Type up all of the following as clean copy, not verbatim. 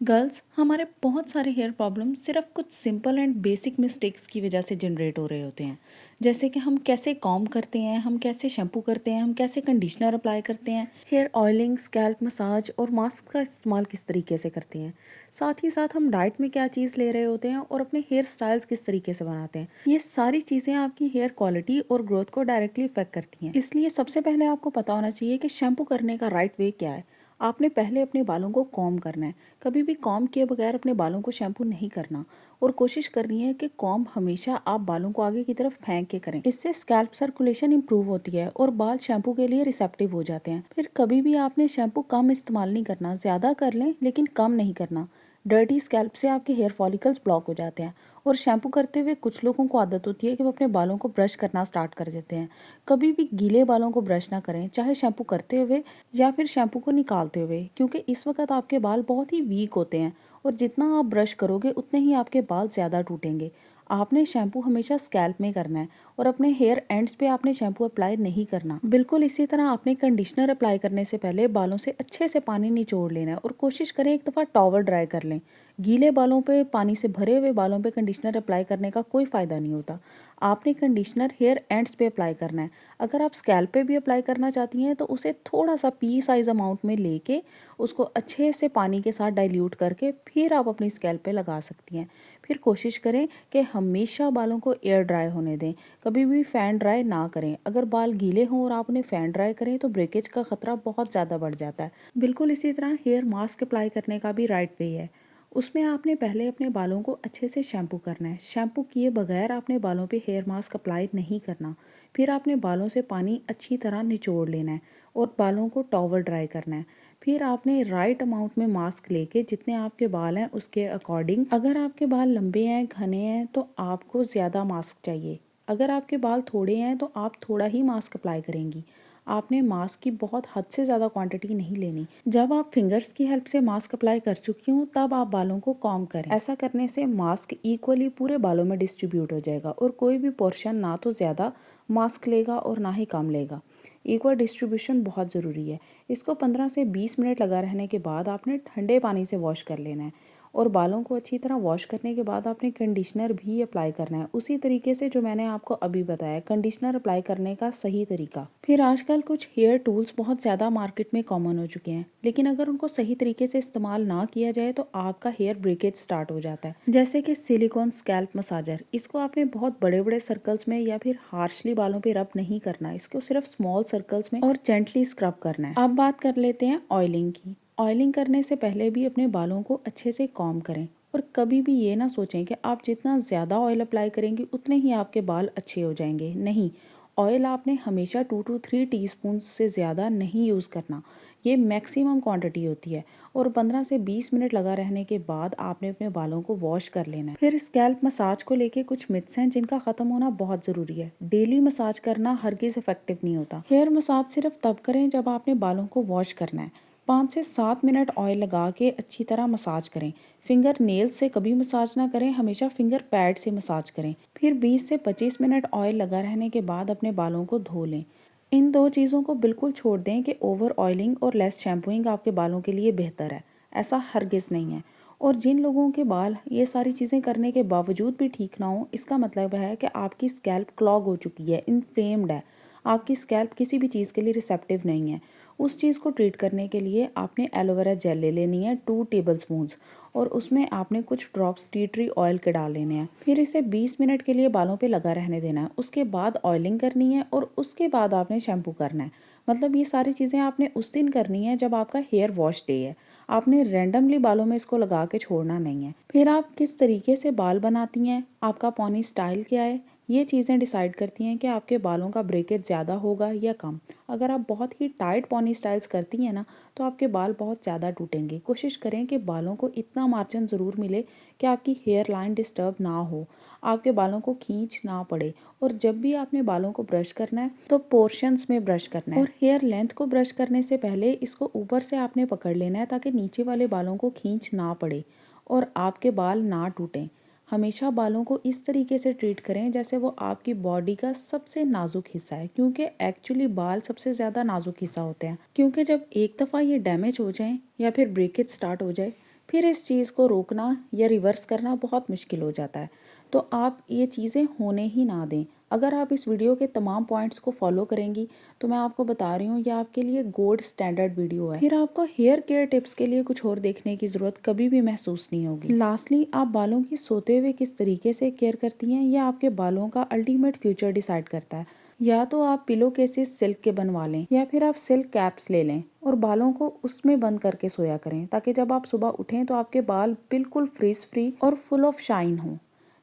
Girls हमारे बहुत सारे हेयर प्रॉब्लम सिर्फ कुछ सिंपल एंड बेसिक मिस्टेक्स की वजह से जनरेट हो रहे होते हैं। जैसे कि हम कैसे कॉम्ब करते हैं, हम कैसे शैम्पू करते हैं, हम कैसे कंडीशनर अप्लाई करते हैं, हेयर ऑयलिंग, स्कैल्प मसाज और मास्क का इस्तेमाल किस तरीके से करते हैं। साथ ही साथ हम डाइट में क्या चीज़ ले रहे होते हैं और अपने हेयर स्टाइल्स किस तरीके से बनाते हैं। ये सारी चीज़ें आपकी हेयर क्वालिटी और ग्रोथ को डायरेक्टली इफेक्ट करती हैं। इसलिए सबसे पहले आपको पता होना चाहिए कि शैम्पू करने का राइट वे क्या है। आपने पहले अपने बालों को कॉम्ब करना है। कभी भी कॉम्ब किए बगैर अपने बालों को शैम्पू नहीं करना और कोशिश करनी है कि कॉम्ब हमेशा आप बालों को आगे की तरफ फेंक के करें। इससे स्कैल्प सर्कुलेशन इंप्रूव होती है और बाल शैम्पू के लिए रिसेप्टिव हो जाते हैं। फिर कभी भी आपने शैम्पू कम इस्तेमाल नहीं करना, ज़्यादा कर लें लेकिन कम नहीं करना। डर्टी स्कैल्प से आपके हेयर फॉलिकल्स ब्लॉक हो जाते हैं। और शैम्पू करते हुए कुछ लोगों को आदत होती है कि वो अपने बालों को ब्रश करना स्टार्ट कर देते हैं। कभी भी गीले बालों को ब्रश ना करें, चाहे शैम्पू करते हुए या फिर शैम्पू को निकालते हुए, क्योंकि इस वक्त आपके बाल बहुत ही वीक होते हैं और जितना आप ब्रश करोगे उतने ही आपके बाल ज़्यादा टूटेंगे। आपने शैम्पू हमेशा स्कैल्प में करना है और अपने हेयर एंड्स पे आपने शैम्पू अप्लाई नहीं करना। बिल्कुल इसी तरह आपने कंडीशनर अप्लाई करने से पहले बालों से अच्छे से पानी निचोड़ लेना है और कोशिश करें एक दफ़ा टॉवल ड्राई कर लें। गीले बालों पे, पानी से भरे हुए बालों पे कंडीशनर अप्लाई करने का कोई फ़ायदा नहीं होता। आपने कंडीशनर हेयर एंड्स पे अप्लाई करना है। अगर आप स्कैल्प पे भी अप्लाई करना चाहती हैं तो उसे थोड़ा सा पी साइज अमाउंट में लेके उसको अच्छे से पानी के साथ डाइल्यूट करके फिर आप अपनी स्कैल्प पे लगा सकती हैं। फिर कोशिश करें कि हमेशा बालों को एयर ड्राई होने दें, कभी भी फ़ैन ड्राई ना करें। अगर बाल गीले हों और आप उन्हें फ़ैन ड्राई करें तो ब्रेकेज का खतरा बहुत ज़्यादा बढ़ जाता है। बिल्कुल इसी तरह हेयर मास्क अप्लाई करने का भी राइट वे है। उसमें आपने पहले अपने बालों को अच्छे से शैम्पू करना है। शैम्पू किए बगैर आपने बालों पे हेयर मास्क अप्लाई नहीं करना। फिर आपने बालों से पानी अच्छी तरह निचोड़ लेना है और बालों को टॉवल ड्राई करना है। फिर आपने राइट अमाउंट में मास्क लेके जितने आपके बाल हैं उसके अकॉर्डिंग, अगर आपके बाल लंबे हैं, घने हैं तो आपको ज़्यादा मास्क चाहिए। अगर आपके बाल थोड़े हैं तो आप थोड़ा ही मास्क अप्लाई करेंगी। आपने मास्क की बहुत हद से ज़्यादा क्वांटिटी नहीं लेनी। जब आप फिंगर्स की हेल्प से मास्क अप्लाई कर चुकी हूँ तब आप बालों को कॉम्ब करें। ऐसा करने से मास्क इक्वली पूरे बालों में डिस्ट्रीब्यूट हो जाएगा और कोई भी पोर्शन ना तो ज़्यादा मास्क लेगा और ना ही कम लेगा। इक्वल डिस्ट्रीब्यूशन बहुत ज़रूरी है। इसको 15 से 20 मिनट लगा रहने के बाद आपने ठंडे पानी से वॉश कर लेना है और बालों को अच्छी तरह वॉश करने के बाद आपने कंडीशनर भी अप्लाई करना है उसी तरीके से जो मैंने आपको अभी बताया। कंडीशनर अप्लाई करने का सही तरीका। फिर आजकल कुछ हेयर टूल्स बहुत ज़्यादा मार्केट में कॉमन हो चुके हैं, लेकिन अगर उनको सही तरीके से इस्तेमाल ना किया जाए तो आपका हेयर ब्रेकेज स्टार्ट हो जाता है। जैसे कि सिलिकॉन स्कैल्प मसाजर, इसको आपने बहुत बड़े बड़े सर्कल्स में या फिर हार्शली बालों पे रब नहीं करना, इसको सिर्फ स्मॉल सर्कल्स में और जेंटली स्क्रब करना है। अब बात कर लेते हैं ऑयलिंग की। ऑयलिंग करने से पहले भी अपने बालों को अच्छे से कॉम्ब करें और कभी भी ये ना सोचें कि आप जितना ज़्यादा ऑयल अप्लाई करेंगे उतने ही आपके बाल अच्छे हो जाएंगे। नहीं, ऑयल आपने हमेशा 2 to 3 टीस्पून से ज़्यादा नहीं यूज़ करना। ये मैक्सिमम क्वांटिटी होती है और 15 से 20 मिनट लगा रहने के बाद आपने अपने बालों को वॉश कर लेना है। फिर स्कैल्प मसाज को लेके कुछ मिथ्स हैं जिनका ख़त्म होना बहुत ज़रूरी है। डेली मसाज करना हरगिज़ इफेक्टिव नहीं होता। हेयर मसाज सिर्फ तब करें जब आपने बालों को वॉश करना है। 5 से 7 मिनट ऑयल लगा के अच्छी तरह मसाज करें। फिंगर नेल्स से कभी मसाज ना करें, हमेशा फिंगर पैड से मसाज करें। फिर 20 से 25 मिनट ऑयल लगा रहने के बाद अपने बालों को धो लें। इन दो चीज़ों को बिल्कुल छोड़ दें कि ओवर ऑयलिंग और लेस शैम्पूइंग आपके बालों के लिए बेहतर है। ऐसा हरगिज़ नहीं है। और जिन लोगों के बाल ये सारी चीज़ें करने के बावजूद भी ठीक ना हो, इसका मतलब है कि आपकी स्कैल्प क्लॉग हो चुकी है, इन्फ्लेम्ड है। आपकी स्कैल्प किसी भी चीज़ के लिए रिसेप्टिव नहीं है। उस चीज़ को ट्रीट करने के लिए आपने एलोवेरा जेल ले लेनी है 2 टेबलस्पून्स और उसमें आपने कुछ ड्रॉप्स टी ट्री ऑयल के डाल लेने हैं। फिर इसे 20 मिनट के लिए बालों पे लगा रहने देना है। उसके बाद ऑयलिंग करनी है और उसके बाद आपने शैम्पू करना है। मतलब ये सारी चीज़ें आपने उस दिन करनी है जब आपका हेयर वॉश डे है। आपने रैंडमली बालों में इसको लगा के छोड़ना नहीं है। फिर आप किस तरीके से बाल बनाती हैं, आपका पॉनी स्टाइल क्या है, ये चीज़ें डिसाइड करती हैं कि आपके बालों का ब्रेकेज ज़्यादा होगा या कम। अगर आप बहुत ही टाइट पॉनी स्टाइल्स करती हैं ना तो आपके बाल बहुत ज़्यादा टूटेंगे। कोशिश करें कि बालों को इतना मार्जिन ज़रूर मिले कि आपकी हेयर लाइन डिस्टर्ब ना हो, आपके बालों को खींच ना पड़े। और जब भी आपने बालों को ब्रश करना है तो पोर्शंस में ब्रश करना है। और हेयर लेंथ को ब्रश करने से पहले इसको ऊपर से आपने पकड़ लेना है ताकि नीचे वाले बालों को खींच ना पड़े और आपके बाल ना टूटें। हमेशा बालों को इस तरीके से ट्रीट करें जैसे वो आपकी बॉडी का सबसे नाजुक हिस्सा है, क्योंकि एक्चुअली बाल सबसे ज़्यादा नाजुक हिस्सा होते हैं। क्योंकि जब एक दफ़ा ये डैमेज हो जाएं या फिर ब्रेकेज स्टार्ट हो जाए फिर इस चीज़ को रोकना या रिवर्स करना बहुत मुश्किल हो जाता है। तो आप ये चीज़ें होने ही ना दें। अगर आप इस वीडियो के तमाम पॉइंट्स को फॉलो करेंगी तो मैं आपको बता रही हूँ ये आपके लिए गोल्ड स्टैंडर्ड वीडियो है। फिर आपको हेयर केयर टिप्स के लिए कुछ और देखने की ज़रूरत कभी भी महसूस नहीं होगी। लास्टली, आप बालों की सोते हुए किस तरीके से केयर करती हैं यह आपके बालों का अल्टीमेट फ्यूचर डिसाइड करता है। या तो आप पिलो केसेस सिल्क के बनवा लें या फिर आप सिल्क कैप्स ले लें और बालों को उसमें बंद करके सोया करें, ताकि जब आप सुबह उठें तो आपके बाल बिल्कुल फ्रिज फ्री और फुल ऑफ शाइन हो।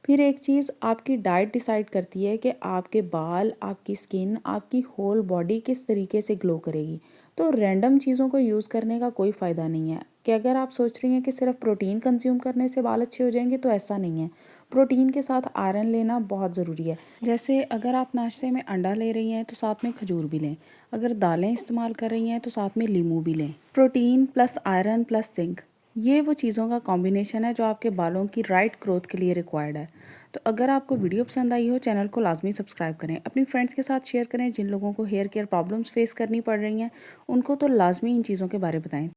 फिर एक चीज़, आपकी डाइट डिसाइड करती है कि आपके बाल, आपकी स्किन, आपकी होल बॉडी किस तरीके से ग्लो करेगी। तो रैंडम चीज़ों को यूज़ करने का कोई फ़ायदा नहीं है। कि अगर आप सोच रही हैं कि सिर्फ प्रोटीन कंज्यूम करने से बाल अच्छे हो जाएंगे, तो ऐसा नहीं है। प्रोटीन के साथ आयरन लेना बहुत ज़रूरी है। जैसे अगर आप नाश्ते में अंडा ले रही हैं तो साथ में खजूर भी लें। अगर दालें इस्तेमाल कर रही हैं तो साथ में लीमू भी लें। Protein plus iron plus zinc, ये वो चीज़ों का कॉम्बिनेशन है जो आपके बालों की राइट ग्रोथ के लिए रिक्वायर्ड है। तो अगर आपको वीडियो पसंद आई हो, चैनल को लाजमी सब्सक्राइब करें, अपनी फ्रेंड्स के साथ शेयर करें। जिन लोगों को हेयर केयर प्रॉब्लम्स फेस करनी पड़ रही हैं उनको तो लाजमी इन चीज़ों के बारे में बताएं।